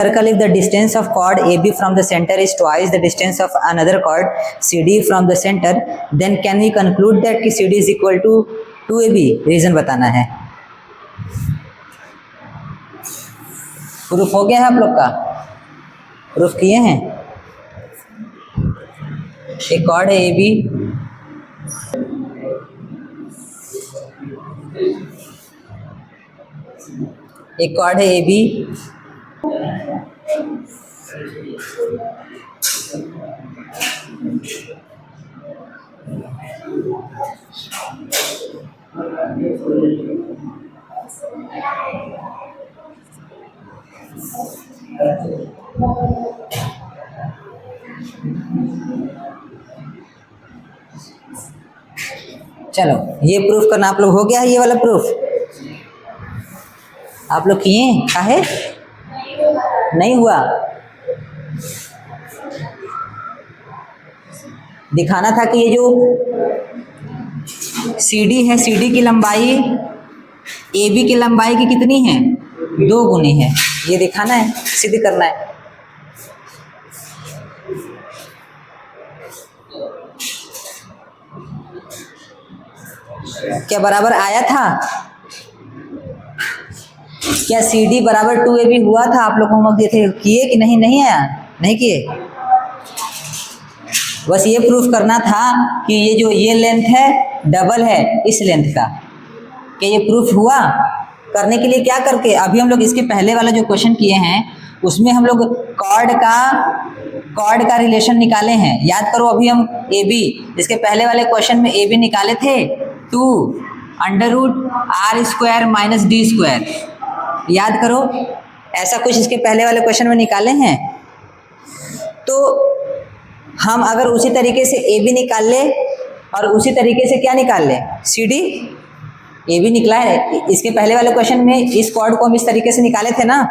circle if the distance of chord AB from the center is twice the distance of another chord CD from the center, then can we conclude that कि CD is equal to 2AB? Reason बताना है। Proof हो गया है आप लोग का? Proof किए हैं? एक कॉर्ड है AB, एक कॉर्ड है AB, चलो ये प्रूफ करना आप लोग हो गया है। ये वाला प्रूफ आप लोग किए? काहे नहीं हुआ? दिखाना था कि ये जो CD है, CD की लंबाई AB की लंबाई की कितनी है? 2 गुनी है। ये दिखाना है, सिद्ध करना है। क्या बराबर आया था? क्या CD बराबर 2AB हुआ था? आप लोग होमवर्क दिए थे, किए कि नहीं? नहीं आया? नहीं किए? बस ये प्रूफ करना था कि ये जो ये लेंथ है डबल है इस लेंथ का। क्या ये प्रूफ हुआ? करने के लिए क्या करके अभी हम लोग इसके पहले वाला जो क्वेश्चन किए हैं उसमें हम लोग कॉर्ड का रिलेशन निकाले हैं। याद करो, अभी हम AB इसके पहले वाले क्वेश्चन में AB निकाले थे 2 √r² - d²। याद करो, ऐसा कुछ इसके पहले वाले क्वेश्चन में निकाले हैं। तो हम अगर उसी तरीके से AB निकाल ले और उसी तरीके से क्या निकाल ले, CD। AB निकला है इसके पहले वाले क्वेश्चन में, इस कॉर्ड को हम इस तरीके से निकाले थे ना।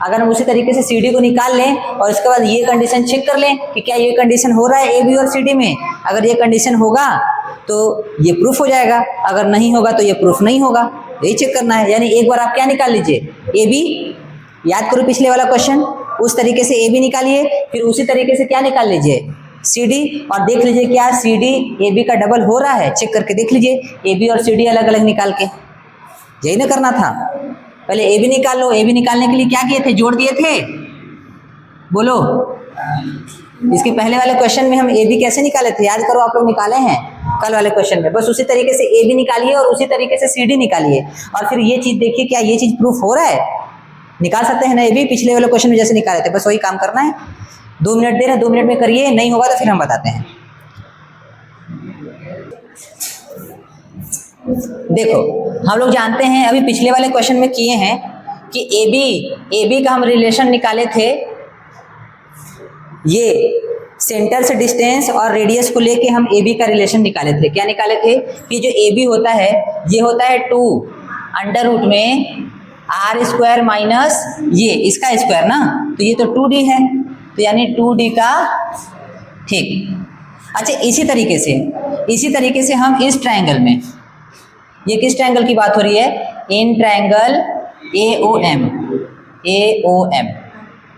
अगर हम उसी तरीके से CD को निकाल लें और इसके बाद ये कंडीशन चेक कर लें कि क्या ये कंडीशन हो रहा है AB और CD में। अगर ये कंडीशन होगा तो ये प्रूफ हो जाएगा, अगर नहीं होगा तो ये प्रूफ नहीं होगा। यही चेक करना है। यानी एक बार आप क्या निकाल लीजिए, AB। याद करो पिछले वाला क्वेश्चन, उस तरीके से AB निकालिए, फिर उसी तरीके से क्या निकाल लीजिए, CD, और देख लीजिए क्या CD AB का डबल हो रहा है। चेक करके देख लीजिए AB और CD अलग अलग निकाल के। यही ना करना था। पहले AB निकाल लो। AB निकालने के लिए क्या किए थे? जोड़ दिए थे। बोलो, इसके पहले वाले क्वेश्चन में हम AB कैसे निकाले थे? याद करो, आप लोग निकाले हैं कल वाले क्वेश्चन में। बस उसी तरीके से AB निकालिए और उसी तरीके से CD निकालिए और फिर ये चीज़ देखिए क्या ये चीज़ प्रूफ हो रहा है। निकाल सकते हैं ना AB, पिछले वाले क्वेश्चन में जैसे निकाले थे। बस वही काम करना है। 2 मिनट दे रहे हैं, 2 मिनट में करिए, नहीं होगा तो फिर हम बताते हैं। देखो, हम लोग जानते हैं, अभी पिछले वाले क्वेश्चन में किए हैं कि AB का हम रिलेशन निकाले थे। ये सेंटर से डिस्टेंस और रेडियस को लेके हम AB का रिलेशन निकाले थे। क्या निकाले थे कि जो AB होता है ये होता है 2 √ में r² माइनस ये इसका स्क्वायर ना, तो ये तो 2D है, तो यानी 2D का, ठीक। अच्छा, इसी तरीके से हम इस ट्रायंगल में, ये किस ट्रायंगल की बात हो रही है? In triangle AOM।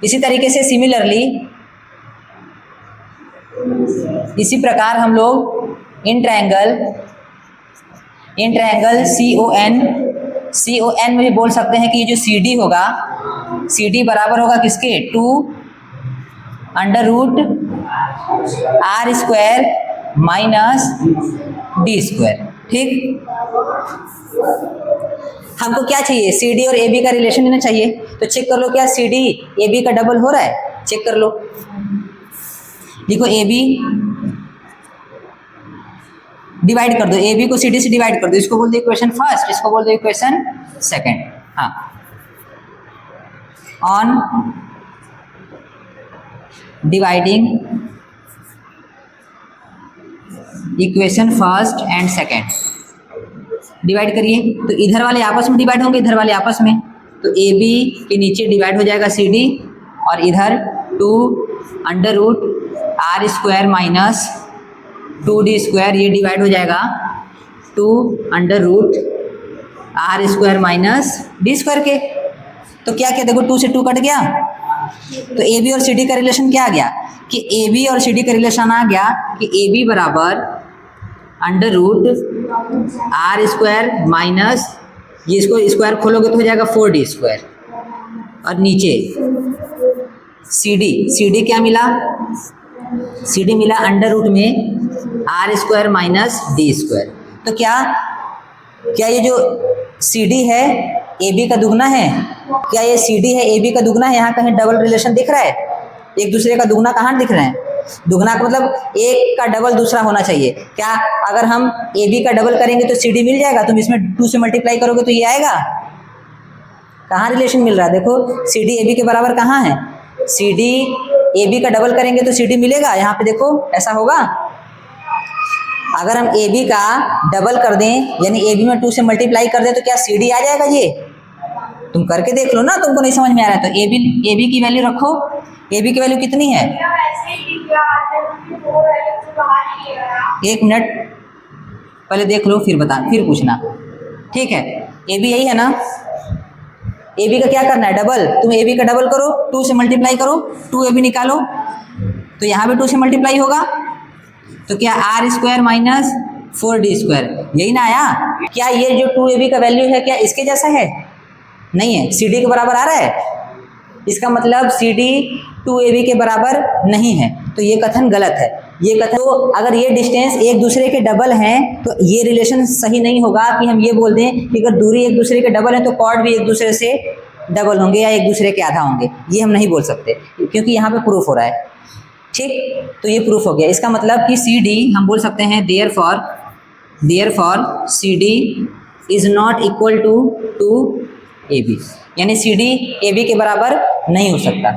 इसी तरीके से सिमिलरली इसी प्रकार हम लोग इन ट्रायंगल CON में भी बोल सकते हैं कि ये जो CD होगा, CD बराबर होगा किसके? 2 √r² - d²। ठीक। हमको क्या चाहिए? CD और AB का रिलेशन लेना चाहिए। तो चेक कर लो क्या CD AB का डबल हो रहा है। चेक कर लो, लिखो AB, डिवाइड कर दो, AB को CD से डिवाइड कर दो। इसको बोल दो इक्वेशन फर्स्ट, इसको बोल दो इक्वेशन सेकंड। हाँ, on dividing equation first and second, divide करिए। तो इधर वाले आपस में डिवाइड होंगे, इधर वाले आपस में, तो AB के नीचे डिवाइड हो जाएगा CD और इधर 2 √r² माइनस 2D², ये डिवाइड हो जाएगा 2 √r² माइनस d² के। तो क्या क्या देखो, 2 से 2 कट गया, तो ए बी और सी डी का रिलेशन क्या आ गया कि ए बी और सी डी का रिलेशन आ गया कि ए बी बराबर under root R square minus, ये इसको स्क्वायर खोलोगे तो हो जाएगा 4d स्क्वायर, और नीचे सी डी क्या मिला, सी डी मिला अंडर रूट में R square minus D square. तो क्या ये जो सी डी है ए बी का दुगना है, क्या ये सी डी है ए बी का दुगना है? यहाँ कहीं डबल रिलेशन दिख रहा है? एक दूसरे का दुगना कहाँ दिख रहे हैं? दुगना का मतलब एक का डबल दूसरा होना चाहिए। क्या अगर हम ए बी का डबल करेंगे तो सी डी मिल जाएगा? तुम इसमें 2 से मल्टीप्लाई करोगे तो ये आएगा? कहाँ रिलेशन मिल रहा है? देखो सी डी ए बी के बराबर कहाँ है? सी डी ए बी का डबल करेंगे तो सी डी मिलेगा, यहाँ पे देखो ऐसा होगा। अगर हम ए बी का डबल कर दें यानी ए बी में 2 से मल्टीप्लाई कर दें तो क्या सी डी आ जाएगा? ये तुम करके देख लो ना, तुमको नहीं समझ में आ रहा है तो ए बी की वैल्यू रखो। ए बी की वैल्यू कितनी है? 1 मिनट पहले देख लो फिर बता, फिर पूछना, ठीक है? ए बी यही है ना? ए बी का क्या करना है? डबल। तुम ए बी का डबल करो, 2 से मल्टीप्लाई करो, 2 ए बी निकालो तो यहाँ भी 2 से मल्टीप्लाई होगा तो क्या are square minus 4d square, यही ना आया? क्या ये जो 2 ए बी का वैल्यू है क्या इसके जैसा है? नहीं है, सी डी के बराबर आ रहा है। इसका मतलब सी डी 2 ए बी के बराबर नहीं है, तो ये कथन गलत है। ये कथन, तो अगर ये डिस्टेंस एक दूसरे के डबल हैं तो ये रिलेशन सही नहीं होगा कि हम ये बोल दें कि अगर दूरी एक दूसरे के डबल है तो कॉर्ड भी एक दूसरे से डबल होंगे या एक दूसरे के आधा होंगे, ये हम नहीं बोल सकते क्योंकि यहाँ पे प्रूफ हो रहा है, ठीक? तो ये प्रूफ हो गया। इसका मतलब कि सी डी हम बोल सकते हैं therefore C D is not equal to A B, यानी सी डी ए बी के बराबर नहीं हो सकता।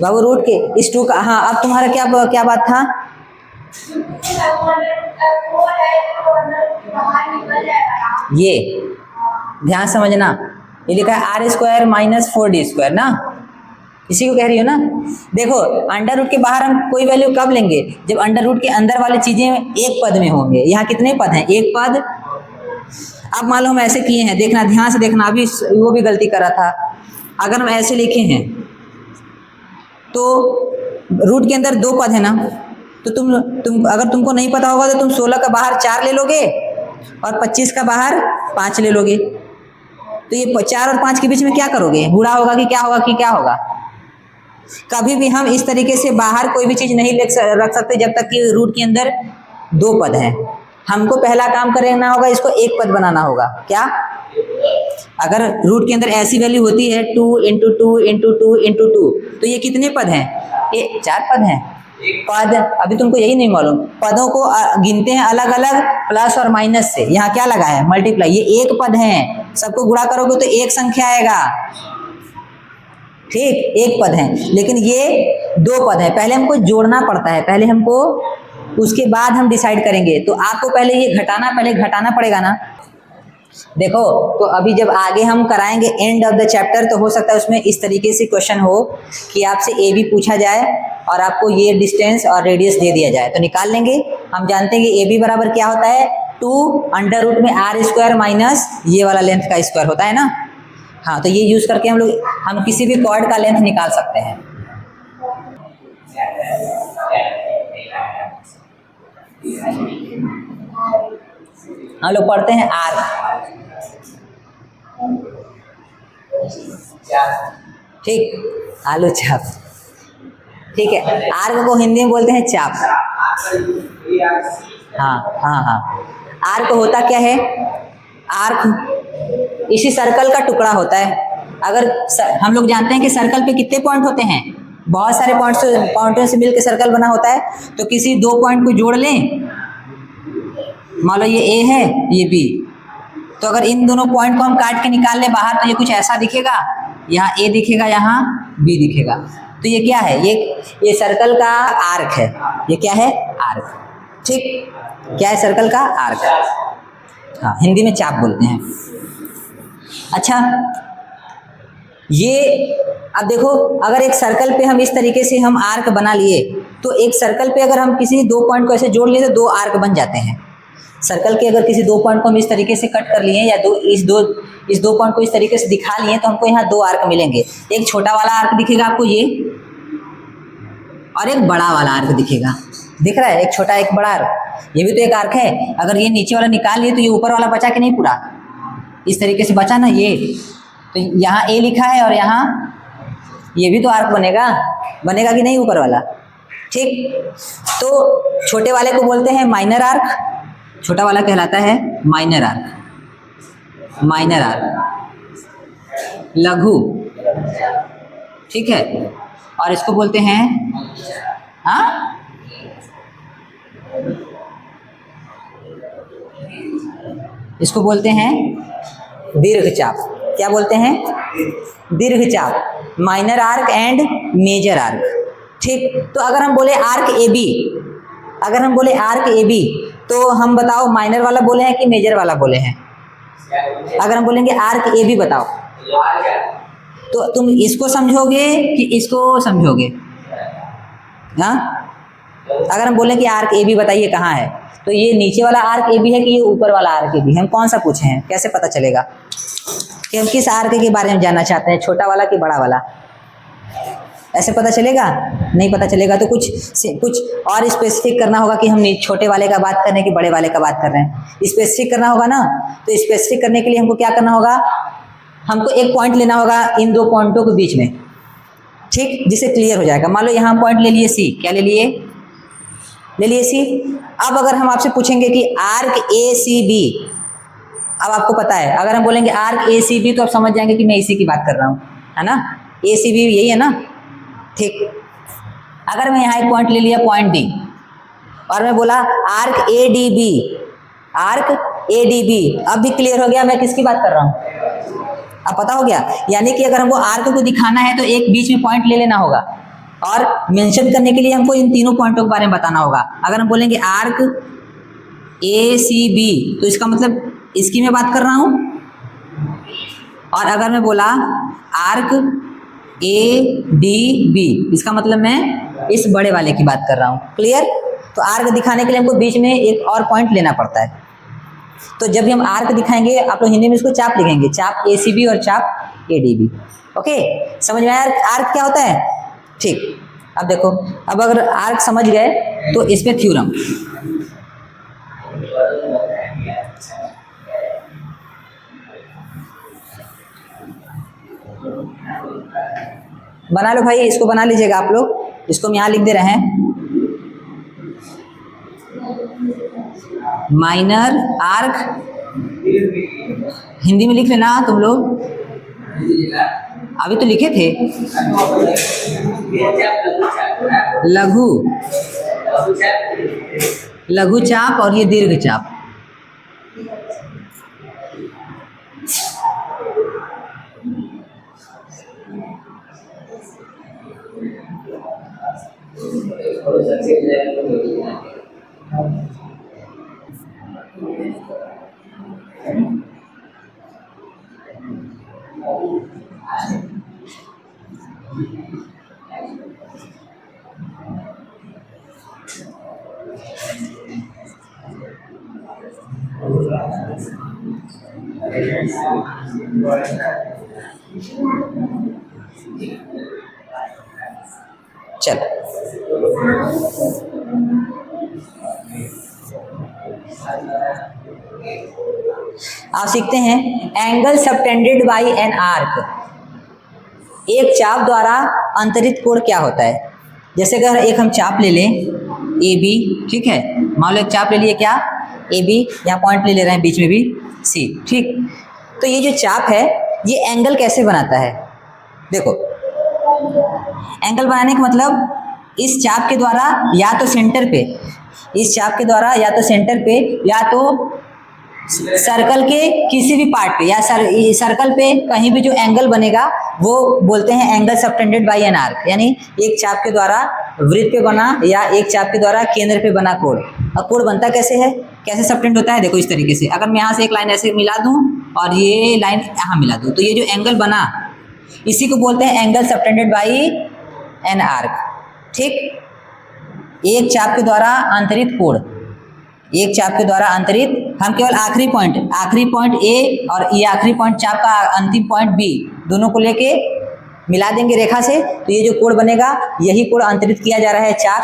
बाबू रूट के इस 2 का, हाँ अब तुम्हारा क्या बात था? ये ध्यान समझना, ये लिखा है are square minus 4d square ना, इसी को कह रही हो ना? देखो अंडर रूट के बाहर हम कोई वैल्यू कब लेंगे? जब अंडर रूट के अंदर वाली चीजें एक पद में होंगे। यहाँ कितने पद हैं? एक पद। अब मान लो हम ऐसे किए हैं, देखना ध्यान से देखना, अभी वो भी गलती करा था। अगर हम ऐसे लिखे हैं तो रूट के अंदर 2 पद है ना, तो तुम अगर तुमको नहीं पता होगा तो तुम 16 का बाहर 4 ले लोगे और 25 का बाहर 5 ले लोगे। तो ये 4 और 5 के बीच में क्या करोगे? गुणा होगा कि क्या होगा? कभी भी हम इस तरीके से बाहर कोई भी चीज़ नहीं रख सकते जब तक कि रूट के अंदर 2 पद हैं। हमको पहला काम करना होगा, इसको एक पद बनाना होगा। क्या? अगर रूट के अंदर ऐसी वैल्यू होती है 2 इंटू 2 इंटू 2 इंटू 2, तो ये कितने पद हैं? ये 4 पद हैं। पद अभी तुमको यही नहीं मालूम, पदों को गिनते हैं अलग अलग प्लस और माइनस से। यहाँ क्या लगा है? मल्टीप्लाई। ये एक पद हैं, सबको गुणा करोगे तो एक संख्या आएगा, ठीक? एक पद है, लेकिन ये 2 पद है। पहले हमको जोड़ना पड़ता है, पहले हमको, उसके बाद हम डिसाइड करेंगे। तो आपको पहले ये घटाना पड़ेगा ना। देखो तो अभी जब आगे हम कराएंगे एंड ऑफ द चैप्टर, तो हो सकता है उसमें इस तरीके से क्वेश्चन हो कि आपसे ए बी पूछा जाए और आपको ये डिस्टेंस और रेडियस दे दिया जाए, तो निकाल लेंगे। हम जानते हैं कि ए बी बराबर क्या होता है? 2 अंडर रूट में आर स्क्वायर माइनस ये वाला लेंथ का स्क्वायर होता है ना। हाँ, तो ये यूज़ करके हम किसी भी कॉर्ड का लेंथ निकाल सकते हैं। हम लोग पढ़ते हैं आर्क, ठीक? आलू चाप, ठीक है? आर्क को हिंदी में बोलते हैं चाप। हाँ। आर्क होता क्या है? आर्क इसी सर्कल का टुकड़ा होता है। अगर हम लोग जानते हैं कि सर्कल पे कितने पॉइंट होते हैं? बहुत सारे पॉइंटों से मिलकर सर्कल बना होता है। तो किसी 2 पॉइंट को जोड़ लें, मान लो ये ए है, ये बी, तो अगर इन दोनों पॉइंट को हम काट के निकाल लें बाहर, तो ये कुछ ऐसा दिखेगा। यहाँ ए दिखेगा, यहाँ बी दिखेगा। तो ये क्या है? ये सर्कल का आर्क है। ये क्या है? आर्क, ठीक? क्या है? सर्कल का आर्क। हाँ, हिंदी में चाप बोलते हैं। अच्छा, ये अब देखो, अगर एक सर्कल पे हम इस तरीके से हम आर्क बना लिए, तो एक सर्कल पे अगर हम किसी 2 पॉइंट को ऐसे जोड़ लिए तो 2 आर्क बन जाते हैं। सर्कल के अगर किसी 2 पॉइंट को हम इस तरीके से कट कर लिए या इस 2 पॉइंट को इस तरीके से दिखा लिए तो हमको यहाँ 2 आर्क मिलेंगे। एक छोटा वाला आर्क दिखेगा आपको ये, और एक बड़ा वाला आर्क दिखेगा। दिख रहा है, एक छोटा एक बड़ा आर्क, ये भी तो एक आर्क है। अगर ये नीचे वाला निकाल लिए तो ये ऊपर वाला बचा कि नहीं पूरा, इस तरीके से बचा ना ये। तो यहाँ ए लिखा है और यहाँ ये भी तो आर्क बनेगा, बनेगा कि नहीं ऊपर वाला। ठीक, तो छोटे वाले को बोलते हैं माइनर आर्क, छोटा वाला कहलाता है माइनर आर्क, माइनर आर्क, लघु, ठीक है। और इसको बोलते हैं हाँ इसको बोलते हैं दीर्घचाप। क्या बोलते हैं? दीर्घचाप, minor arc and major arc. ठीक, तो अगर हम बोले आर्क ए बी, अगर हम बोले आर्क ए बी तो हम बताओ माइनर वाला बोले हैं कि मेजर वाला बोले हैं? अगर हम बोलेंगे आर्क ए बी बताओ, तो तुम इसको समझोगे कि इसको समझोगे? हाँ, अगर हम बोलें कि आर्क ए बी बताइए कहाँ है, तो ये नीचे वाला आर्क ए बी है कि ये ऊपर वाला आर्क ए बी? हम कौन सा पूछे हैं, कैसे पता चलेगा कि हम किस आर्क के बारे में जानना चाहते हैं, छोटा वाला कि बड़ा वाला? ऐसे पता चलेगा? नहीं पता चलेगा। तो कुछ और स्पेसिफिक करना होगा कि हम छोटे वाले का बात कर रहे हैं कि बड़े वाले का बात कर रहे हैं, स्पेसिफिक करना होगा ना। तो स्पेसिफिक करने के लिए हमको क्या करना होगा, हमको एक पॉइंट लेना होगा इन 2 पॉइंटों के बीच में, ठीक, जिससे क्लियर हो जाएगा। मान लो यहाँ हम पॉइंट ले लिए सी, क्या ले लिए? ले लिए सी। अब अगर हम आपसे पूछेंगे कि आर्क ए सी बी, अब आपको पता है, अगर हम बोलेंगे आर्क ए सी बी तो आप समझ जाएंगे कि मैं इसी की बात कर रहा हूँ, है ना? ए सी बी यही है ना, ठीक। अगर मैं यहाँ एक पॉइंट ले लिया, पॉइंट डी, और मैं बोला arc A D B, arc A D B, अब भी क्लियर हो गया मैं किसकी बात कर रहा हूँ, अब पता हो गया। यानी कि अगर हमको आर्क को दिखाना है तो एक बीच में पॉइंट ले लेना होगा, और मेंशन करने के लिए हमको इन तीनों पॉइंटों के बारे में बताना होगा। अगर हम बोलेंगे आर्क ए सी बी तो इसका मतलब इसकी मैं बात कर रहा हूँ, और अगर मैं बोला आर्क ए डी बी, इसका मतलब मैं इस बड़े वाले की बात कर रहा हूँ। क्लियर? तो आर्क दिखाने के लिए हमको बीच में एक और पॉइंट लेना पड़ता है। तो जब भी हम आर्क दिखाएंगे, आप लोग हिंदी में इसको चाप लिखेंगे, चाप ए सी बी और चाप ए डी बी। ओके, समझ में आया आर्क क्या होता है? ठीक, अब देखो, अब अगर आर्क समझ गए तो इसमें थ्योरम, बना लो भाई, इसको बना लीजिएगा आप लोग, इसको हम यहाँ लिख दे रहे हैं, माइनर आर्क, हिंदी में लिख लेना तुम लोग, अभी तो लिखे थे, लघु, लघु चाप और ये दीर्घ चाप। चल, आप सीखते हैं angle subtended bye an arc. एक चाप द्वारा अंतरित कोण क्या होता है? जैसे अगर एक हम चाप ले लें ए बी, ठीक है, मान लो एक चाप ले लिए, क्या, ए बी, यहाँ पॉइंट ले रहे हैं बीच में भी सी, ठीक। तो ये जो चाप है ये एंगल कैसे बनाता है? देखो, एंगल बनाने का मतलब इस चाप के द्वारा या तो सेंटर पे, इस चाप के द्वारा या तो सेंटर पे या तो सर्कल के किसी भी पार्ट पे या सर्कल पे कहीं भी जो एंगल बनेगा वो बोलते हैं angle subtended bye an arc. यानी एक चाप के द्वारा वृत्त पे बना या एक चाप के द्वारा केंद्र पे बना कोण। और कोण बनता कैसे है, कैसे सबटेंड होता है? देखो इस तरीके से, अगर मैं यहाँ से एक लाइन ऐसे मिला दूँ और ये लाइन यहाँ मिला दूँ, तो ये जो एंगल बना इसी को बोलते हैं angle subtended bye an arc. ठीक, एक चाप के द्वारा अंतरित कोण, एक चाप के द्वारा अंतरित, हम केवल आखिरी पॉइंट ए और ये आखिरी पॉइंट चाप का अंतिम पॉइंट बी दोनों को लेके मिला देंगे रेखा से, तो ये जो कोण बनेगा यही कोण अंतरित किया जा रहा है चाप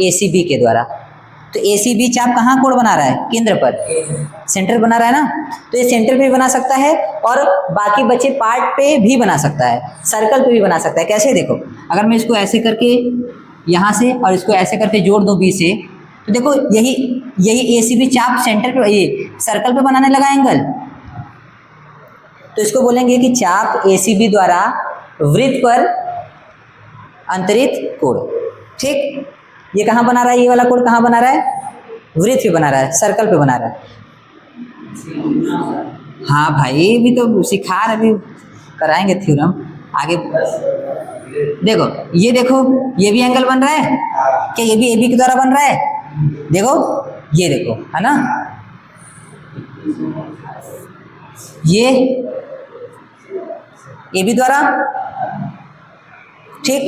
ACB के द्वारा। तो ACB चाप कहाँ कोण बना रहा है? केंद्र पर, सेंटर बना रहा है ना। तो ये सेंटर पे भी बना सकता है और बाकी बचे पार्ट पे भी बना सकता है, सर्कल पे भी बना सकता है। कैसे? देखो, अगर मैं इसको ऐसे करके यहाँ से और इसको ऐसे करके जोड़ दूँ B से, तो देखो यही ACB चाप सेंटर पे, ये सर्कल पे बनाने लगा एंगल। तो इसको बोलेंगे कि चाप ACB द्वारा वृत्त पर अंतरित कोण। ठीक, ये कहाँ बना रहा है? ये वाला कोण कहाँ बना रहा है? वृत्त पे बना रहा है, सर्कल पे बना रहा है। हाँ भाई, भी तो सिखा रहे, अभी कराएंगे थ्योरम आगे। देखो ये भी एंगल बन रहा है क्या? ये भी AB के द्वारा बन रहा है। देखो, ये देखो, है ना, ये AB द्वारा। ठीक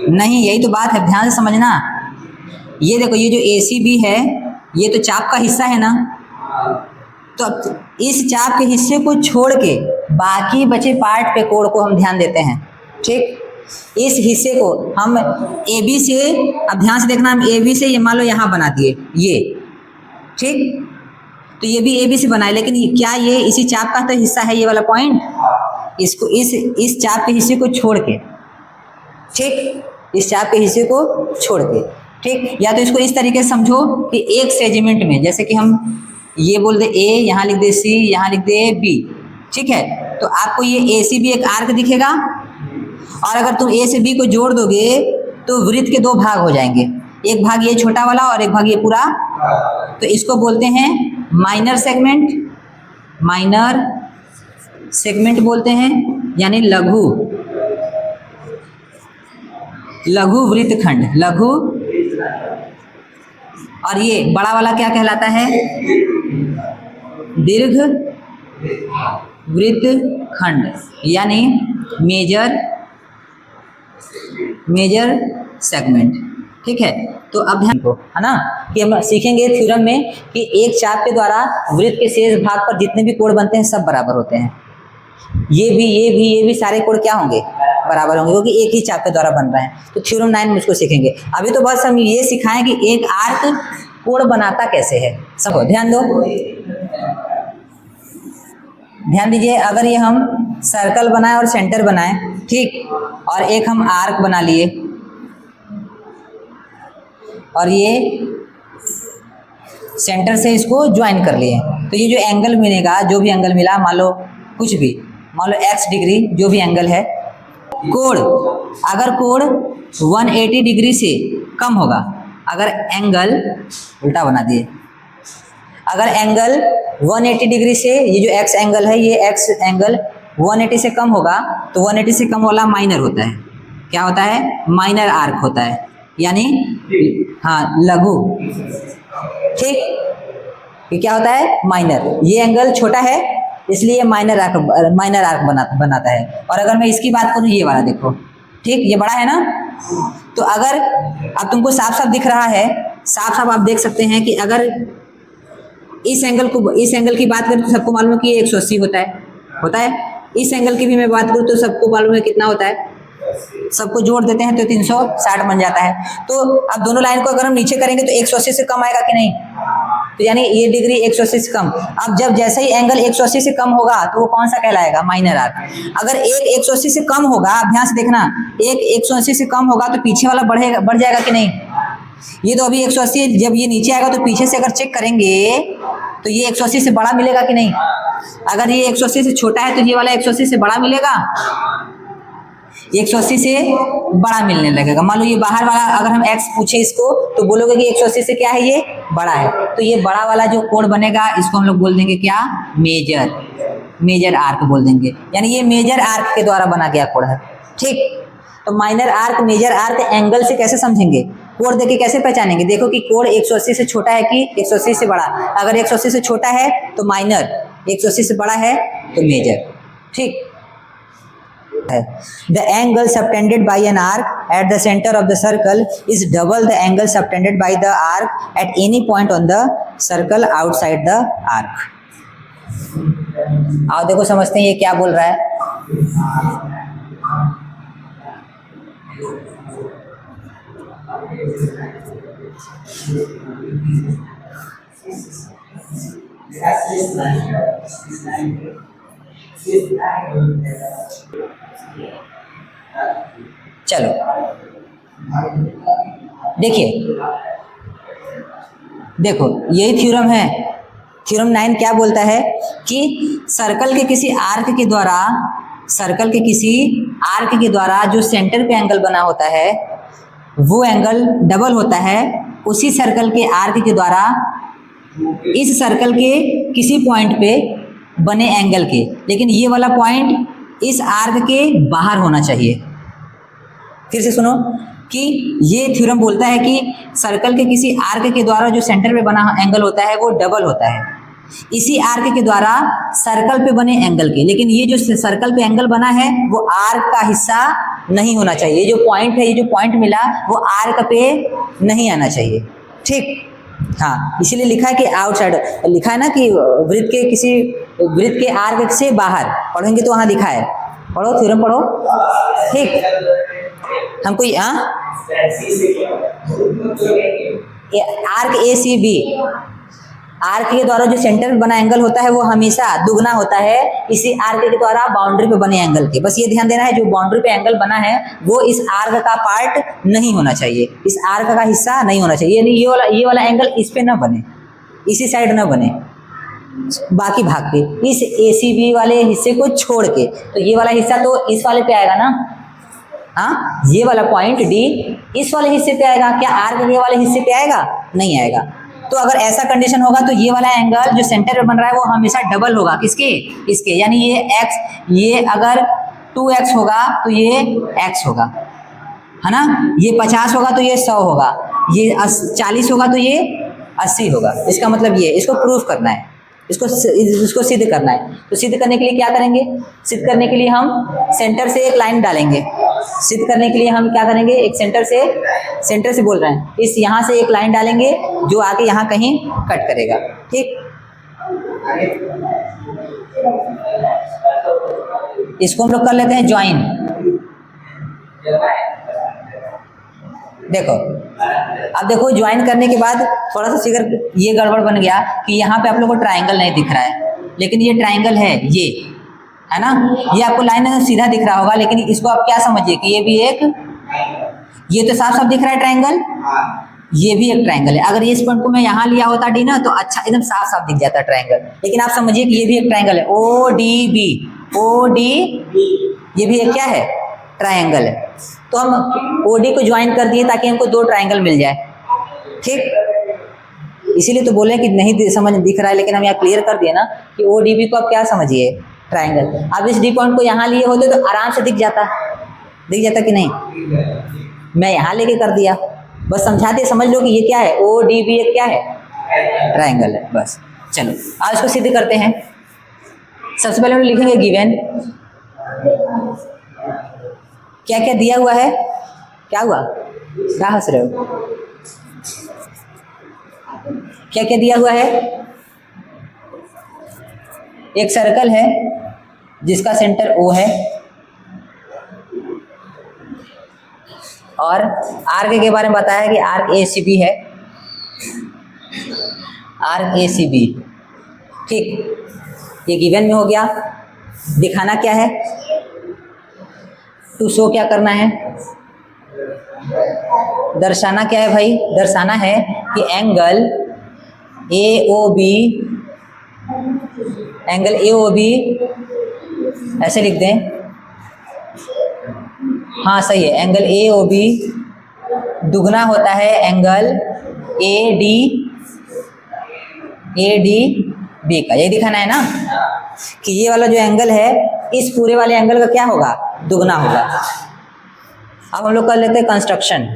नहीं, यही तो बात है, ध्यान से समझना। ये देखो, ये जो ACB है ये तो चाप का हिस्सा है ना, तो इस चाप के हिस्से को छोड़ के बाकी बचे पार्ट पे कोण को हम ध्यान देते हैं। ठीक, इस हिस्से को हम AB से, अब ध्यान से देखना, हम AB से ये मान लो यहाँ बना दिए ये। ठीक, तो ये भी AB से बनाए, लेकिन क्या ये इसी चाप का तो हिस्सा है ये वाला पॉइंट? इसको इस चाप के हिस्से को छोड़ के, ठीक, इस चाप के हिस्से को छोड़ के। ठीक, या तो इसको इस तरीके से समझो कि एक सेगमेंट में, जैसे कि हम ये बोल दे A, यहाँ लिख दे C, यहाँ लिख दे B। ठीक है, तो आपको ये ACB एक आर्क दिखेगा, और अगर तुम A से B को जोड़ दोगे तो वृत्त के दो भाग हो जाएंगे, एक भाग ये छोटा वाला और एक भाग ये पूरा। तो इसको बोलते हैं माइनर सेगमेंट बोलते हैं, यानी लघु वृत्तखंड, लघु। और ये बड़ा वाला क्या कहलाता है? दीर्घ वृत्तखंड, यानी मेजर सेगमेंट। ठीक है, तो अब ध्यान दो, है ना, कि हम सीखेंगे थ्योरम में कि एक चाप के द्वारा वृत्त के शेष भाग पर जितने भी कोण बनते हैं सब बराबर होते हैं। ये भी सारे कोण क्या होंगे? बराबर होंगे, क्योंकि एक ही चाप के द्वारा बन रहे हैं। तो थ्योरम 9 में इसको सीखेंगे। अभी तो बस हम ये सिखाएं कि एक आर्क कोण बनाता कैसे है। सबको ध्यान दो, ध्यान दीजिए। अगर ये हम सर्कल बनाए और सेंटर बनाए, ठीक, और एक हम आर्क बना लिए, और ये सेंटर से इसको ज्वाइन कर लिए, तो ये जो एंगल मिलेगा, जो भी एंगल मिला, मान लो कुछ भी, मान लो x डिग्री, जो भी एंगल है, कोण, अगर कोण 180 डिग्री से कम होगा, अगर एंगल, उल्टा बना दिए, अगर एंगल 180 डिग्री से, ये जो x एंगल है, ये x एंगल 180 से कम होगा, तो 180 से कम वाला माइनर होता है। क्या होता है? माइनर आर्क होता है, यानी हाँ, लघु। ठीक, ये क्या होता है? माइनर। ये एंगल छोटा है इसलिए माइनर आर्क बनाता है। और अगर मैं इसकी बात करूँ, ये वाला देखो, ठीक, ये बड़ा है ना, तो अगर अब तुमको साफ साफ दिख रहा है, साफ साफ आप देख सकते हैं कि अगर इस एंगल की बात करें तो सबको मालूम है कि ये 180 होता है। इस एंगल की भी मैं बात करूँ तो सबको मालूम है कितना होता है, सबको जोड़ देते हैं तो 360 बन जाता है। तो अब दोनों लाइन को अगर हम नीचे करेंगे तो 180 से कम आएगा कि नहीं? तो यानी ये डिग्री 180 से कम। अब जब जैसे ही एंगल 180 से कम होगा तो वो कौन सा कहलाएगा? Minor arc. अगर एक 180 से कम होगा, ध्यान से देखना, एक 180 से कम होगा तो पीछे वाला बढ़ जाएगा कि नहीं? ये तो अभी 180, जब ये नीचे आएगा तो पीछे से अगर चेक करेंगे तो ये 180 से बड़ा मिलेगा कि नहीं? अगर ये 180 से छोटा है तो ये वाला 180 से बड़ा मिलेगा, 180 से बड़ा मिलने लगेगा। मान लो ये बाहर वाला अगर हम x पूछे इसको तो बोलोगे कि 180 से क्या है, ये बड़ा है। तो ये बड़ा वाला जो कोण बनेगा इसको हम लोग बोल देंगे क्या? मेजर आर्क बोल देंगे, यानी ये मेजर आर्क के द्वारा बना गया कोण है। ठीक, तो minor arc, major arc angle से कैसे समझेंगे? कोण देख के कैसे पहचानेंगे? देखो कि कोण 180 से छोटा है कि 180 से बड़ा। अगर 180 से छोटा है तो माइनर, 180 से बड़ा है तो मेजर। ठीक, है the angle subtended bye an arc at the centre of the circle is double the angle subtended by the arc at any point on the circle outside the arc. आओ देखो समझते हैं ये क्या बोल रहा है। चलो देखिए, देखो यही थ्योरम है। थ्योरम 9 क्या बोलता है कि सर्कल के किसी आर्क के द्वारा, सर्कल के किसी आर्क के द्वारा जो सेंटर पे एंगल बना होता है वो एंगल डबल होता है उसी सर्कल के आर्क के द्वारा इस सर्कल के किसी पॉइंट पे बने एंगल के, लेकिन ये वाला पॉइंट इस आर्क के बाहर होना चाहिए। फिर से सुनो कि ये थ्योरम बोलता है कि सर्कल के किसी आर्क के द्वारा जो सेंटर पे बना एंगल होता है वो डबल होता है इसी आर्क के द्वारा सर्कल पे बने एंगल के, लेकिन ये जो सर्कल पे एंगल बना है वो आर्क का हिस्सा नहीं होना चाहिए। ये जो पॉइंट है, ये जो पॉइंट मिला वो आर्क पे नहीं आना चाहिए, ठीक। हाँ, इसीलिए लिखा है कि आउटसाइड, लिखा है ना कि वृत्त के किसी वृत्त के आर्क से बाहर, पढ़ेंगे तो वहाँ लिखा है, पढ़ो थ्योरम पढ़ो, ठीक। हमको arc A C B, arc के द्वारा जो सेंटर में बना एंगल होता है वो हमेशा दुगना होता है इसी आर्क के द्वारा बाउंड्री पे बने एंगल के। बस ये ध्यान देना है, जो बाउंड्री पे एंगल बना है वो इस आर्क का पार्ट नहीं होना चाहिए, इस आर्क का हिस्सा नहीं होना चाहिए, यानी ये वाला एंगल इस पे ना बने, इसी साइड ना बने, बाकी भाग पे, इस ACB वाले हिस्से को छोड़ के। तो ये वाला हिस्सा तो इस वाले पे आएगा ना, हाँ, ये वाला पॉइंट D इस वाले हिस्से पे आएगा, क्या आर्क के वाले हिस्से पे आएगा? नहीं आएगा। तो अगर ऐसा कंडीशन होगा तो ये वाला एंगल जो सेंटर पे बन रहा है वो हमेशा डबल होगा, किसके? इसके, यानी ये x, ये अगर 2x होगा तो ये x होगा, है ना, ये 50 होगा तो ये 100 होगा, ये 40 होगा तो ये 80 होगा। इसका मतलब ये, इसको प्रूफ करना है, इसको सिद्ध करना है। तो सिद्ध करने के लिए क्या करेंगे? सिद्ध करने के लिए हम सेंटर से एक लाइन डालेंगे। सिद्ध करने के लिए हम क्या करेंगे? एक सेंटर से बोल रहे हैं, इस यहाँ से एक लाइन डालेंगे जो आके यहाँ कहीं कट करेगा, ठीक। इसको हम लोग कर लेते हैं ज्वाइन। देखो, अब देखो ज्वाइन करने के बाद थोड़ा सा फिगर ये गड़बड़ बन गया कि यहाँ पे आप लोगों को ट्रायंगल नहीं दिख रहा है, लेकिन ये ट्रायंगल है, ये है ना, ये आपको लाइन सीधा दिख रहा होगा, लेकिन इसको आप क्या समझिए कि ये भी एक, ये तो साफ साफ दिख रहा है ट्रायंगल, ये भी एक ट्रायंगल है। अगर इस पॉइंट को मैं यहाँ लिया होता डी ना तो अच्छा एकदम साफ साफ दिख जाता ट्रायंगल, लेकिन आप समझिए कि ये भी एक ट्रायंगल है, ODB, ये भी एक क्या है? ट्रायंगल है। तो हम OD को ज्वाइन कर दिए ताकि हमको दो ट्रायंगल मिल जाए, ठीक। इसीलिए तो बोले कि नहीं समझ दिख रहा है, लेकिन हम यहाँ क्लियर कर दिए ना कि ODB को आप क्या समझिए? ट्रायंगल। अब इस डी पॉइंट को यहाँ लिए होते तो आराम से दिख जाता कि नहीं? मैं यहाँ लेके कर दिया, बस समझाते, समझ लो कि ये क्या है, ODB एक क्या है? ट्रायंगल है। बस चलो आज इसको सिद्ध करते हैं। सबसे पहले हम लिखेंगे गिवन, क्या क्या दिया हुआ है। क्या हुआ? क्या हंस रहे हो? क्या क्या दिया हुआ है? एक सर्कल है जिसका सेंटर O है, और आर्क के बारे में बताया कि आर्क ACB है, आर्क ACB, ठीक। ये गिवन में हो गया। दिखाना क्या है? टू शो क्या करना है? दर्शाना क्या है भाई? दर्शाना है कि एंगल AOB ऐसे लिख दें, हाँ सही है, एंगल AOB दुगना होता है एंगल ADB का। ये दिखाना है ना कि ये वाला जो एंगल है इस पूरे वाले एंगल का क्या होगा? दुगना होगा। अब हम लोग कर लेते हैं कंस्ट्रक्शन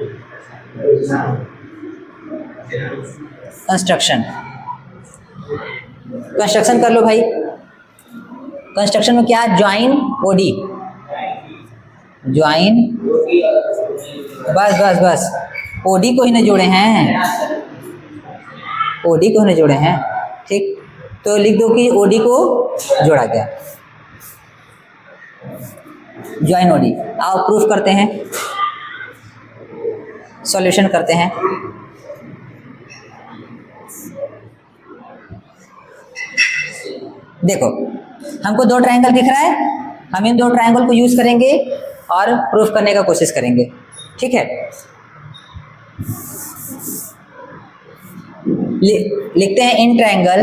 कर लो भाई। कंस्ट्रक्शन में क्या? ज्वाइन OD, ज्वाइन, बस बस बस, ओडी को ही ना जोड़े हैं, ओडी को ही ना जोड़े हैं, ठीक। तो लिख दो कि ओडी को जोड़ा गया, ज्वाइन ओडी। आओ प्रूफ करते हैं, सॉल्यूशन करते हैं। देखो हमको दो ट्रायंगल दिख रहा है, हम इन दो ट्रायंगल को यूज करेंगे और प्रूफ करने का कोशिश करेंगे, ठीक है। लिखते हैं इन ट्रायंगल,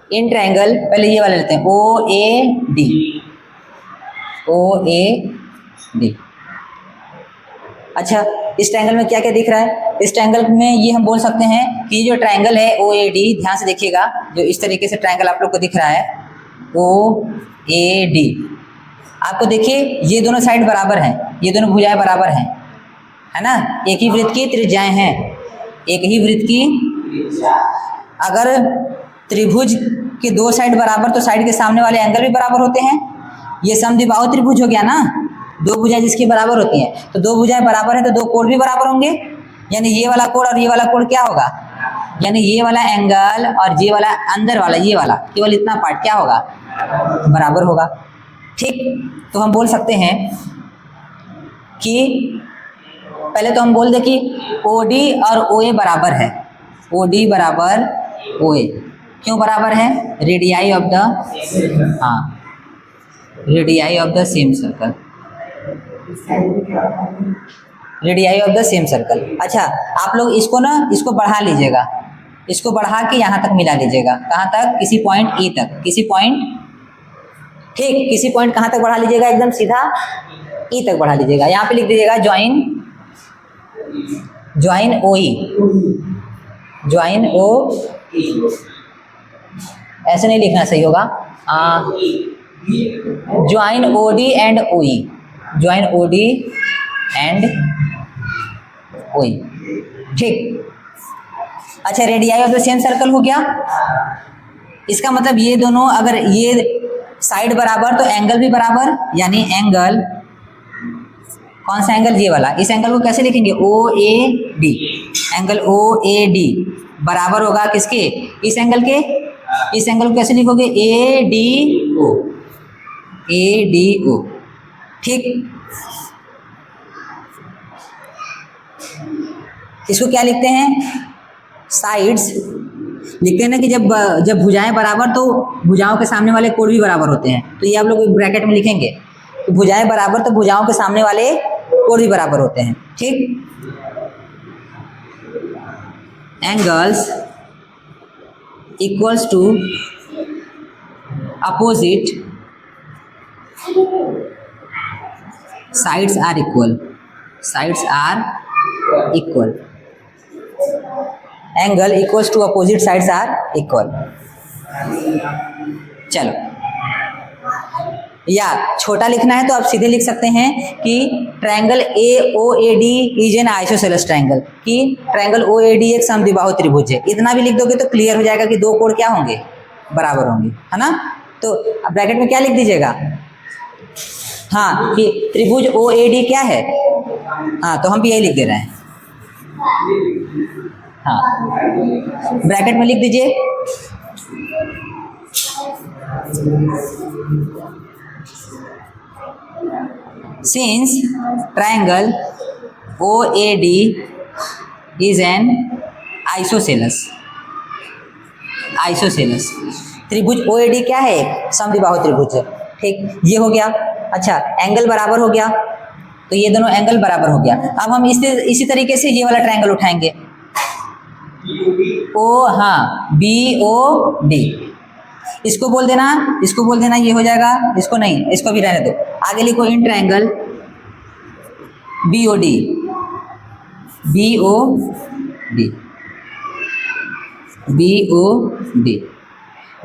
इन ट्रायंगल पहले ये वाला लेते हैं, ओ ए डी, ओ ए डी। अच्छा इस ट्रायंगल में क्या क्या दिख रहा है, इस ट्रायंगल में ये हम बोल सकते हैं कि जो ट्रायंगल है ओ ए डी, ध्यान से देखिएगा, जो इस तरीके से ट्रायंगल आप लोग को दिख रहा है ओ ए डी, आपको देखिए ये दोनों साइड बराबर हैं, ये दोनों भुजाएं बराबर हैं, है ना, एक ही वृत्त की त्रिज्याएं हैं, एक ही वृत्त की। अगर त्रिभुज के दो साइड बराबर तो साइड के सामने वाले एंगल भी बराबर होते हैं। ये समद्विबाहु त्रिभुज हो गया ना, दो भुजाएं जिसकी बराबर होती हैं, तो दो भुजाएं बराबर है तो दो कोण भी बराबर होंगे, यानी ये वाला कोण और ये वाला कोण क्या होगा, यानी ये वाला एंगल और ये वाला अंदर वाला, ये वाला केवल इतना पार्ट क्या होगा, बराबर होगा, ठीक। तो हम बोल सकते हैं कि पहले तो हम बोल दे कि OD और OA बराबर है, OD बराबर OA, क्यों बराबर है, रेडियाई ऑफ द, हाँ radii of the same circle, radii of the same circle. अच्छा आप लोग इसको ना, इसको बढ़ा लीजिएगा, इसको बढ़ा के यहाँ तक मिला लीजिएगा, कहाँ तक, किसी पॉइंट E तक, किसी पॉइंट, ठीक, किसी पॉइंट कहाँ तक बढ़ा लीजिएगा, एकदम सीधा E तक बढ़ा लीजिएगा। यहाँ पे लिख दीजिएगा join, join OE, join O, ऐसे नहीं लिखना सही होगा, join OD and OE, join OD and OE, ठीक। अच्छा radii of the same circle हो गया, इसका मतलब ये दोनों अगर ये साइड बराबर तो एंगल भी बराबर, यानी एंगल, कौन सा एंगल, ये वाला, इस एंगल को कैसे लिखेंगे, OAD, एंगल OAD बराबर होगा किसके, इस एंगल के, इस एंगल को कैसे लिखोगे, ADO, ADO, ठीक। इसको क्या लिखते हैं, साइड्स, लिखते हैं ना कि जब भुजाएं बराबर तो भुजाओं के सामने वाले कोण भी बराबर होते हैं, तो ये आप लोग ब्रैकेट में लिखेंगे, तो भुजाएं बराबर तो भुजाओं के सामने वाले कोण भी बराबर होते हैं, ठीक। Angles equals to opposite sides are equal, sides are equal, angle equals to opposite sides are equal. चलो, या छोटा लिखना है तो आप सीधे लिख सकते हैं कि triangle AOAD is an isosceles triangle, कि ट्रायंगल OAD एक समद्विबाहु त्रिभुज है। इतना भी लिख दोगे तो क्लियर हो जाएगा कि दो कोण क्या होंगे, बराबर होंगे, है ना। तो ब्रैकेट में क्या लिख दीजिएगा, हाँ कि त्रिभुज OAD क्या है, हाँ तो हम भी यही लिख दे रहे हैं, हाँ ब्रैकेट में लिख दीजिए, since triangle OAD is an isosceles, isosceles त्रिभुज OAD क्या है, समद्विबाहु त्रिभुज है, ठीक, ये हो गया। अच्छा एंगल बराबर हो गया, तो ये दोनों एंगल बराबर हो गया। अब हम इसी तरीके से ये वाला ट्रायंगल उठाएंगे, ओ, हाँ BOD, इसको बोल देना, इसको बोल देना, ये हो जाएगा, इसको नहीं, इसको भी रहने दो। आगे लिखो in triangle BOD, BOD, BOD,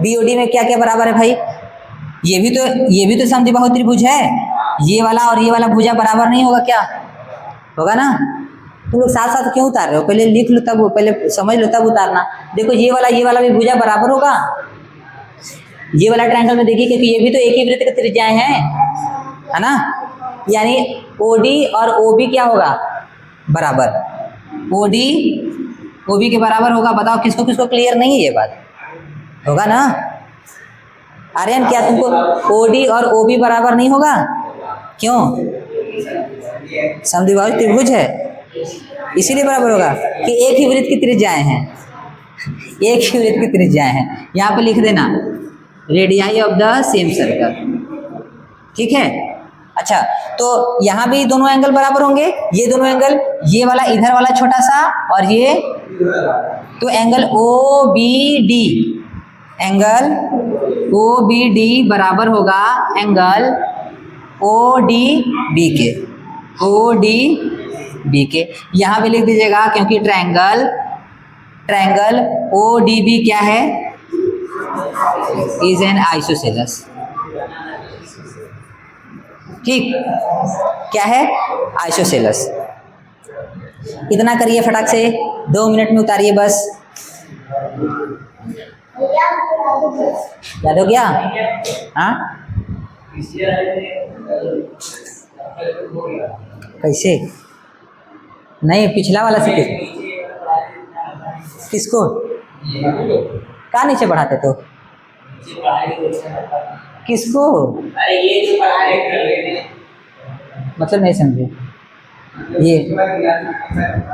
BOD में क्या क्या बराबर है भाई, ये भी तो समद्विबाहु त्रिभुज है, ये वाला और ये वाला भुजा बराबर नहीं होगा क्या, होगा ना। तुम लोग साथ साथ क्यों उतार रहे हो, पहले लिख लो तब, पहले समझ लो तब उतारना। देखो ये वाला भी भुजा बराबर होगा, ये वाला ट्रायंगल में देखिए, क्योंकि ये भी तो एक ही वृत्त की त्रिज्याएं हैं, है ना, यानी OD और OB क्या होगा, बराबर। OD OB के बराबर होगा। बताओ किसको किसको क्लियर नहीं है ये बात, होगा ना। आर्यन क्या तुमको OD और OB बराबर नहीं होगा, क्यों, समद्विबाहु त्रिभुज है इसीलिए बराबर होगा कि एक ही वृत्त की त्रिज्याएं हैं, एक ही वृत्त की त्रिज्याएं हैं। यहाँ पे लिख देना radii of the same circle, ठीक है। अच्छा, तो यहाँ भी दोनों एंगल बराबर होंगे, ये दोनों एंगल, ये वाला इधर वाला छोटा सा और ये, तो एंगल OBD, एंगल OBD बराबर होगा एंगल ODB के, ODB के। यहाँ भी लिख दीजिएगा क्योंकि ट्रायंगल ODB क्या है, इज एन आइसोसेलेस, ठीक, क्या है, आइसोसेलेस। इतना करिए फटाक से, 2 मिनट में उतारिए बस। याद हो गया, हाँ, कैसे नहीं, पिछला वाला से किसको कहाँ नीचे बढ़ाते तो, किसको, मतलब नहीं समझे,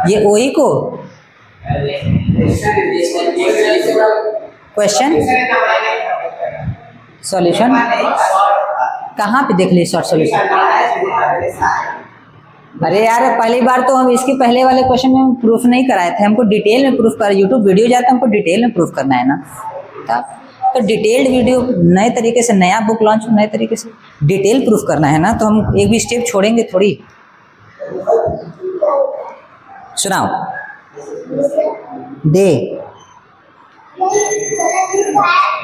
ये OE को क्वेश्चन सॉल्यूशन कहाँ पे देख लिए शॉर्ट सॉल्यूशन। अरे यार पहली बार तो हम इसके पहले वाले क्वेश्चन में प्रूफ नहीं कराए थे, हमको डिटेल में प्रूफ कर, यूट्यूब वीडियो जाता है हमको डिटेल में प्रूफ करना है ना, तो डिटेल्ड वीडियो नए तरीके से, नया बुक लॉन्च नए तरीके से डिटेल प्रूफ करना है ना, तो हम एक भी स्टेप छोड़ेंगे थोड़ी। सुनाओ दे,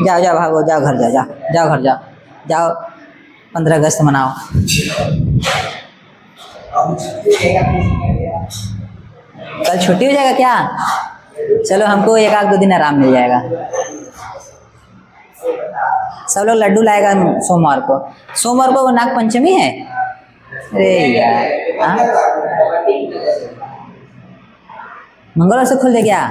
जाओ जाओ भागो, जाओ घर जाओ, जाओ घर जाओ, जाओ 15 अगस्त मनाओ। कल छुट्टी हो जाएगा क्या, चलो हमको 1-2 दिन आराम मिल जाएगा। सब लोग लड्डू लाएगा सोमवार को नाग पंचमी है, अरे यार मंगलवार से खुल दे क्या,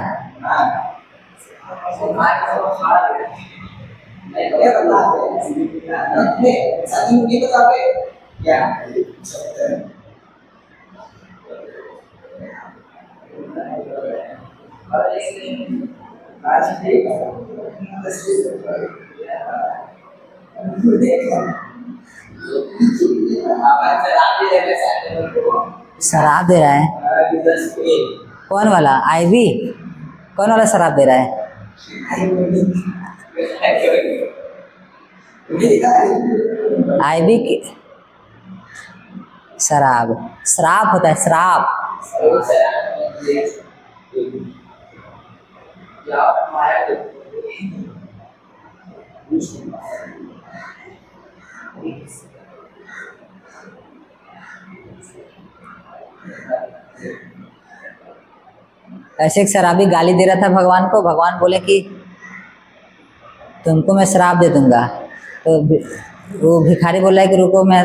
शराब दे रहा है, कौन वाला IB, कौन वाला शराब दे रहा है, IB की शराब, श्राप होता है, श्राप। ऐसे एक शराबी गाली दे रहा था भगवान को, भगवान बोले कि तुमको मैं शराब दे दूंगा, तो वो भिखारी बोल रहा है कि रुको मैं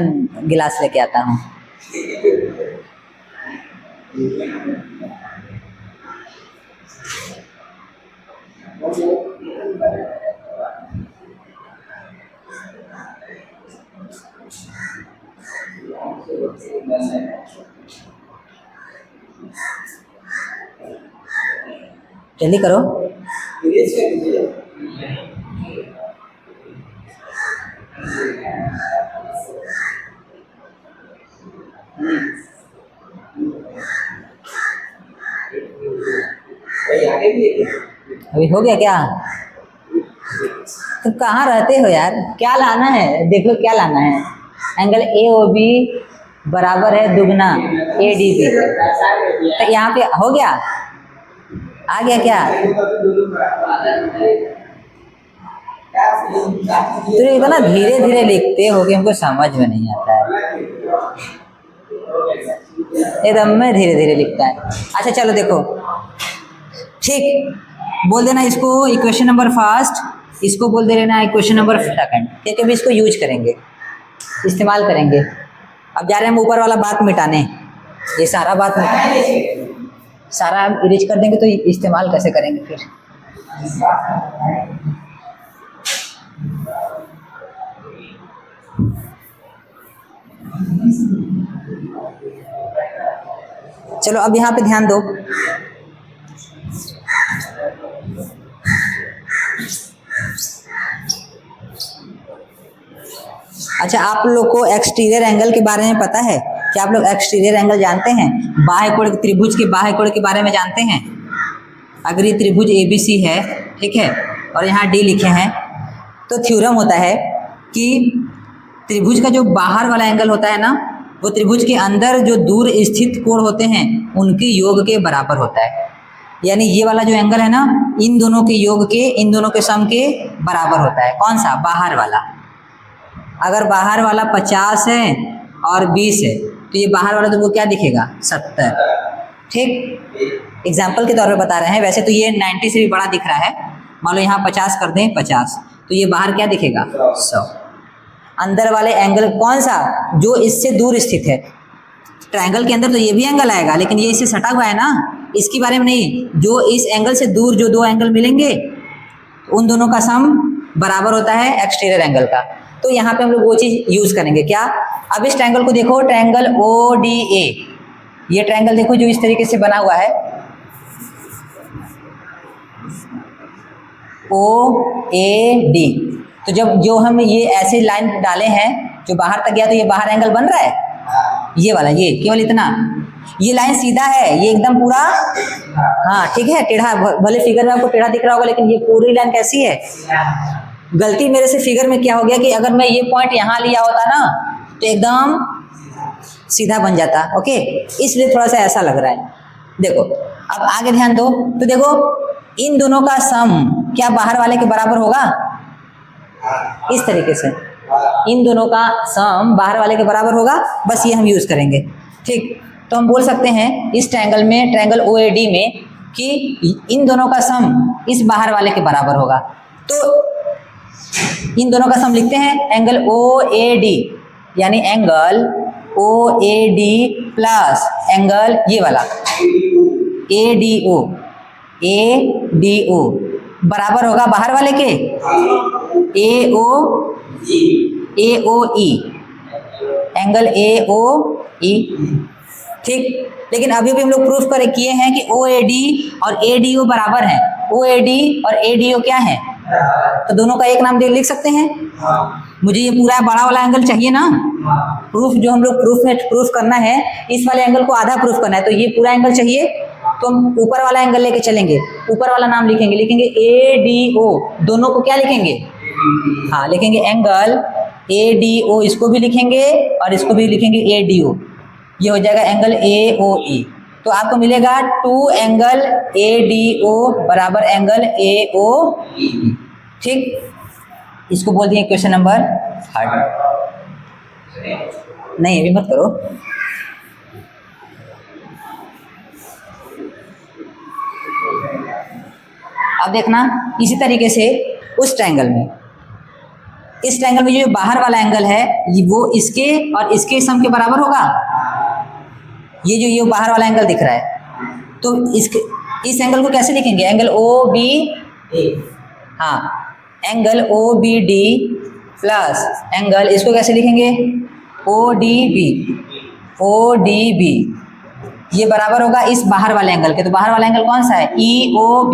गिलास लेके आता हूँ। जल्दी करो, अभी हो गया क्या, तुम कहाँ रहते हो यार, क्या लाना है, देखो क्या लाना है, एंगल AOB बराबर है दुगना ADB, तो यहाँ पे हो गया, आ गया क्या, तो इतना धीरे धीरे लिखते हो कि हमको समझ में नहीं आता है, एकदम में धीरे धीरे लिखता है। अच्छा चलो देखो, ठीक, बोल देना इसको इक्वेशन नंबर फर्स्ट, इसको बोल दे लेना इक्वेशन नंबर सेकंड, क्योंकि अभी इसको यूज करेंगे, इस्तेमाल करेंगे। अब जा रहे हैं हम ऊपर वाला बात मिटाने, ये सारा बात मिटाने, सारा इरेज कर देंगे तो इस्तेमाल कैसे करेंगे फिर। चलो अब यहाँ पे ध्यान दो। अच्छा, आप लोग को एक्सटीरियर एंगल के बारे में पता है? क्या आप लोग एक्सटीरियर एंगल जानते हैं? बाह्य कोण, त्रिभुज के बाह्य कोण के बारे में जानते हैं? अगर ये त्रिभुज ABC है, ठीक है, और यहाँ D लिखे हैं, तो थ्योरम होता है कि त्रिभुज का जो बाहर वाला एंगल होता है ना, वो त्रिभुज के अंदर जो दूर स्थित कोण होते हैं उनके योग के बराबर होता है। यानी ये वाला जो एंगल है ना, इन दोनों के योग के, इन दोनों के सम के बराबर होता है। कौन सा? बाहर वाला। अगर बाहर वाला 50 है और 20 है तो ये बाहर वाला तुमको क्या दिखेगा? 70। ठीक, एग्जाम्पल के तौर पे बता रहे हैं। वैसे तो ये 90 से भी बड़ा दिख रहा है। मान लो यहाँ 50 कर दें, 50, तो ये बाहर क्या दिखेगा? 100। अंदर वाले एंगल कौन सा? जो इससे दूर स्थित है। ट्रायंगल के अंदर तो ये भी एंगल आएगा, लेकिन ये इससे सटा हुआ है ना, इसके बारे में नहीं। जो इस एंगल से दूर जो दो एंगल मिलेंगे उन दोनों का सम बराबर होता है एक्सटीरियर एंगल का। तो यहाँ पे हम लोग वो चीज़ यूज़ करेंगे। क्या? अब इस ट्रायंगल को देखो, ट्रायंगल ODA। ये ट्रायंगल देखो जो इस तरीके से बना हुआ है, OAD। तो जब जो हम ये ऐसे लाइन डाले हैं जो बाहर तक गया, तो ये बाहर एंगल बन रहा है। ये वाला, ये केवल इतना, ये लाइन सीधा है, ये एकदम पूरा, हाँ ठीक है, टेढ़ा, भले फिगर में आपको टेढ़ा दिख रहा होगा, लेकिन ये पूरी लाइन कैसी है? गलती मेरे से फिगर में क्या हो गया कि अगर मैं ये पॉइंट यहाँ लिया होता ना तो एकदम सीधा बन जाता। ओके, इसलिए थोड़ा सा ऐसा लग रहा है। देखो अब आगे ध्यान दो, तो देखो इन दोनों का सम क्या बाहर वाले के बराबर होगा? इस तरीके से इन दोनों का सम बाहर वाले के बराबर होगा। बस ये हम यूज करेंगे। ठीक, तो हम बोल सकते हैं इस ट्रायंगल में, ट्रायंगल OAD में, कि इन दोनों का सम इस बाहर वाले के बराबर होगा। तो इन दोनों का सम लिखते हैं एंगल OAD, यानी एंगल OAD प्लस एंगल ये वाला ADO बराबर होगा बाहर वाले के AOE, एंगल AOE। ठीक, लेकिन अभी भी हम लोग प्रूफ कर किए हैं कि OAD और ADO बराबर हैं। OAD और ADO क्या है? तो दोनों का एक नाम लिख सकते हैं। मुझे ये पूरा बड़ा वाला एंगल चाहिए ना, प्रूफ जो हम लोग प्रूफ में प्रूफ करना है, इस वाले एंगल को आधा प्रूफ करना है, तो ये पूरा एंगल चाहिए, तो हम ऊपर वाला एंगल लेके चलेंगे। ऊपर वाला नाम लिखेंगे ADO। दोनों को क्या लिखेंगे? हाँ, लिखेंगे एंगल ADO, इसको भी लिखेंगे और इसको भी लिखेंगे ADO। ये हो जाएगा एंगल AOE। तो आपको मिलेगा 2 एंगल ADO बराबर एंगल AOE। ठीक, इसको बोल दिए क्वेश्चन नंबर 3। नहीं अभी मत करो। अब देखना इसी तरीके से उस ट्रायंगल में, इस ट्रायंगल में जो बाहर वाला एंगल है वो इसके और इसके सम के बराबर होगा। ये बाहर वाला एंगल दिख रहा है, तो इस एंगल को कैसे लिखेंगे? एंगल OB, हाँ, एंगल OBD प्लस एंगल, इसको कैसे लिखेंगे? ODB। ये बराबर होगा इस बाहर वाले एंगल के। तो बाहर वाला एंगल कौन सा है? EOB,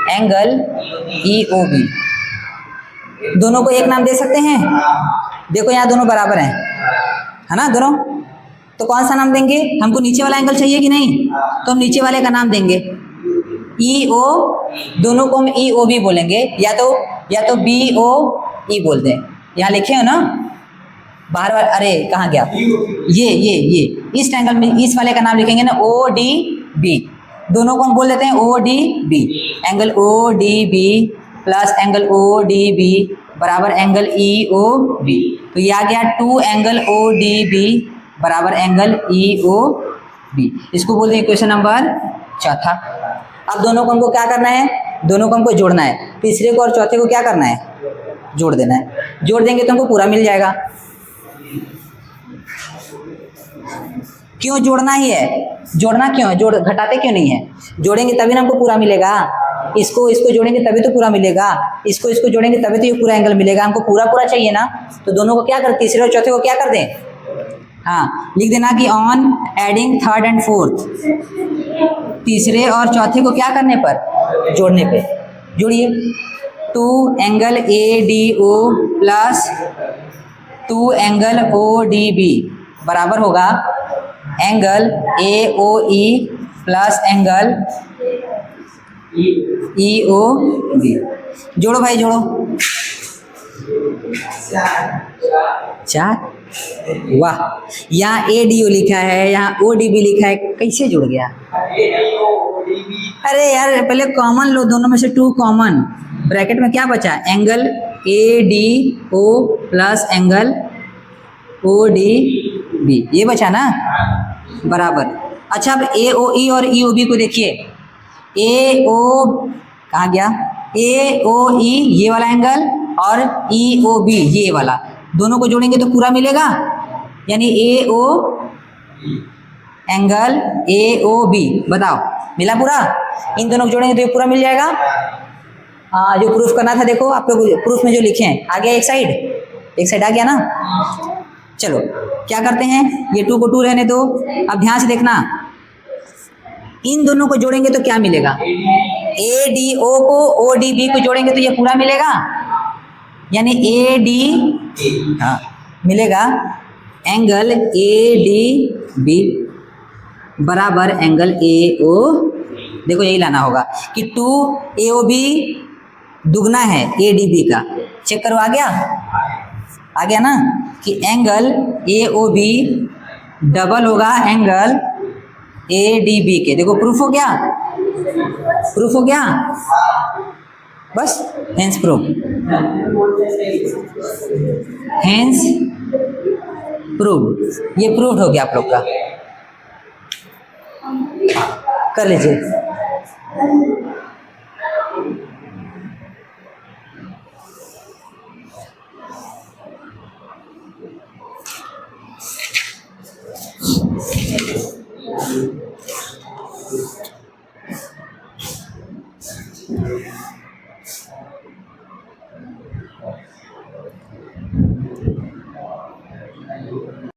angle EOB। दोनों को एक नाम दे सकते हैं। देखो यहाँ दोनों बराबर हैं, है ना दोनों, तो कौन सा नाम देंगे? हमको नीचे वाला एंगल चाहिए कि नहीं, तो हम नीचे वाले का नाम देंगे EO। दोनों को हम EOB बोलेंगे, या तो BOE बोल दें। यहाँ लिखे हो ना बाहर वाला, अरे कहाँ गया? ये इस ट्रायंगल में इस वाले का नाम लिखेंगे ना ODB। दोनों को हम बोल देते हैं ODB। Angle ODB plus angle ODB बराबर एंगल EOB। तो ये आ गया 2 एंगल ODB बराबर एंगल EOB। इसको बोलते हैं क्वेश्चन नंबर 4। अब दोनों को हमको क्या करना है? दोनों को हमको जोड़ना है। तीसरे को और चौथे को क्या करना है? जोड़ देना है। जोड़ देंगे तो हमको पूरा मिल जाएगा। क्यों जोड़ना ही है, जोड़ना क्यों है, जोड़ घटाते क्यों नहीं है, जोड़ेंगे तभी ना हमको पूरा मिलेगा। इसको इसको जोड़ेंगे तभी तो पूरा मिलेगा, इसको इसको जोड़ेंगे तभी तो ये पूरा एंगल मिलेगा। हमको पूरा पूरा चाहिए ना, तो दोनों को क्या कर, तीसरे और चौथे को क्या कर दें, हाँ लिख देना कि on adding third and fourth, तीसरे और चौथे को क्या करने पर, जोड़ने पे। जोड़िए, 2 angle A D O plus 2 angle O D B बराबर होगा angle A O E plus angle E O B. जोड़ो भाई जोड़ो, 4, वाह, यहाँ ए डी ओ लिखा है, यहाँ ओ डी बी लिखा है, कैसे जुड़ गया। अरे यार पहले कॉमन लो, दोनों में से 2 कॉमन, ब्रैकेट में क्या बचा, angle A D O plus angle O D B, ये बचा ना, बराबर। अच्छा अब ए ओ ई और ई ओ बी को देखिए, ए ओ कहाँ गया, ए ओ ई ये वाला एंगल और ई ओ बी ये वाला, दोनों को जोड़ेंगे तो पूरा मिलेगा, यानी ए ओ एंगल ए ओ बी, बताओ मिला पूरा, इन दोनों को जोड़ेंगे तो ये पूरा मिल जाएगा। हाँ जो प्रूफ करना था देखो आप लोग प्रूफ में जो लिखे हैं, आ गया, एक साइड आ गया ना। चलो क्या करते हैं, ये 2 को 2 रहने दो, अब ध्यान से देखना, इन दोनों को जोड़ेंगे तो क्या मिलेगा, ए डी ओ को ओ डी बी को जोड़ेंगे तो ये पूरा मिलेगा, यानी ए डी हाँ मिलेगा एंगल ए डी बी बराबर एंगल ए ओ, देखो यही लाना होगा कि 2 ए ओ बी दुगना है ए डी बी का, चेक करो आ गया ना, कि angle A O B double होगा एंगल ए डी बी के। देखो प्रूफ हो गया, बस हेंस प्रूफ, ये प्रूफ हो गया आप लोग का, कर लीजिए।